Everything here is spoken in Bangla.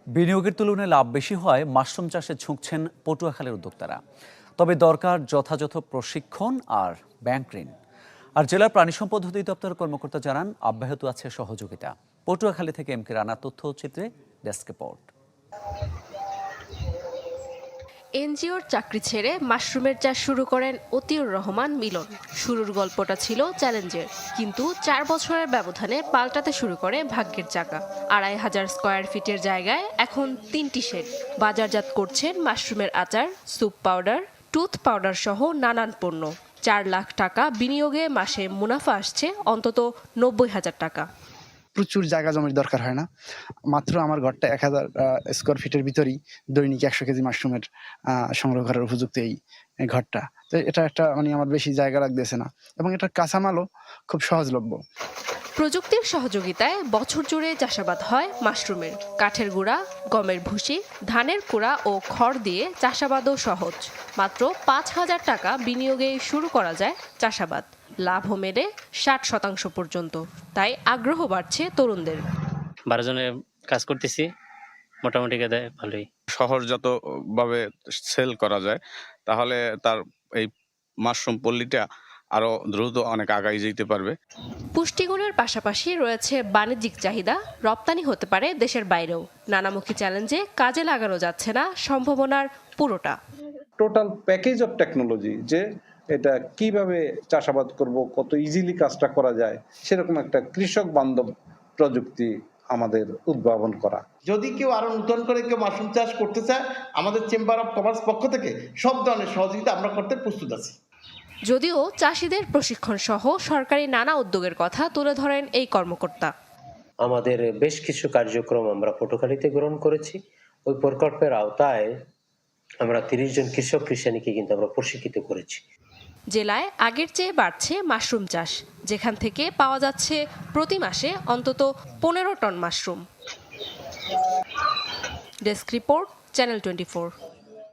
বিনিয়োগের তুলনায় লাভ বেশি হয় মাশরুম চাষে ঝুঁকছেন পটুয়াখালীর উদ্যোক্তারা। তবে দরকার যথাযথ প্রশিক্ষণ আর ব্যাংক ঋণ। আর জেলার প্রাণী সম্পদ অধিদপ্তরের কর্মকর্তা জানান অব্যাহত আছে সহযোগিতা। পটুয়াখালী থেকে এম কে রানা তথ্যচিত্রে ডেস্ক রিপোর্ট। এনজিওর চাকরি ছেড়ে মাশরুমের চাষ শুরু করেন অতিউর রহমান মিলন। শুরুর গল্পটা ছিল চ্যালেঞ্জের, কিন্তু 4 বছরের ব্যবধানে পাল্টাতে শুরু করে ভাগ্যের চাকা। 2500 স্কয়ার ফিটের জায়গায় এখন 3টি শেড। বাজারজাত করছেন মাশরুমের আচার, স্যুপ পাউডার, টুথ পাউডার সহ নানান পণ্য। 4 লাখ টাকা বিনিয়োগে মাসে মুনাফা আসছে অন্তত 90,000 টাকা। প্রচুর জায়গা জমির দরকার হয় না, মাত্র আমার ঘরটা 1000 স্কোয়ার ফিটের ভিতরেই দৈনিক 100 কেজি মাশরুমের সংগ্রহ করার উপযুক্ত এই ঘরটা। তো এটা একটা আমার বেশি জায়গা লাগতেছে না, এবং এটা কাঁচামালও খুব সহজলভ্য। প্রযুক্তির সহযোগিতায় বছর জুড়ে চাষাবাদ হয় মাশরুমের। কাঠের গুঁড়া, গমের ভুসি, ধানের কুড়া ও খড় দিয়ে চাষাবাদও সহজ। মাত্র 5,000 টাকা বিনিয়োগে শুরু করা যায় চাষাবাদ। লাভও মেলে 60% পর্যন্ত। তাই আগ্রহ বাড়ছে তরুণদের। 12 জনে কাজ করতেছি, মোটামুটি দেয় ভালোই। সহজজাতভাবে সেল করা যায়, তাহলে তার এই মাশরুম পল্লীটা আরো দ্রুত অনেক আগায় যেতে পারবে। পুষ্টিগুণের পাশাপাশি রয়েছে বাণিজ্যিক চাহিদা, রপ্তানি হতে পারে দেশের বাইরেও। নানামুখী চ্যালেঞ্জে কাজে লাগানো যাচ্ছে না সম্ভাবনার পুরোটা। টোটাল প্যাকেজ অফ টেকনোলজি, যে এটা কিভাবে চাষাবাদ করব, কত ইজিলি কাজটা করা যায়, সেরকম একটা কৃষক বান্ধব প্রযুক্তি আমাদের উদ্ভাবন করা। যদি কেউ আরো নতুন করে কেউ মাশরুম চাষ করতে চায়, আমাদের চেম্বার অফ কমার্স পক্ষ থেকে সব ধরনের সহযোগিতা আমরা করতে প্রস্তুত আছি। যদিও চাষিদের প্রশিক্ষণ সহ সরকারি নানা উদ্যোগের কথা তুলে ধরেন এই কর্মকর্তা। আমাদের বেশ কিছু কার্যক্রম আমরা পটুয়াখালীতে গ্রহণ করেছি। ওই প্রকল্পের আওতায় আমরা 30 জন কৃষক কৃষানীকে কিন্তু আমরা প্রশিক্ষিত করেছি। জেলায় আগের চেয়ে বাড়ছে মাশরুম চাষ, যেখান থেকে পাওয়া যাচ্ছে প্রতি মাসে অন্তত 15 ton mushroom. Desk report, channel 24।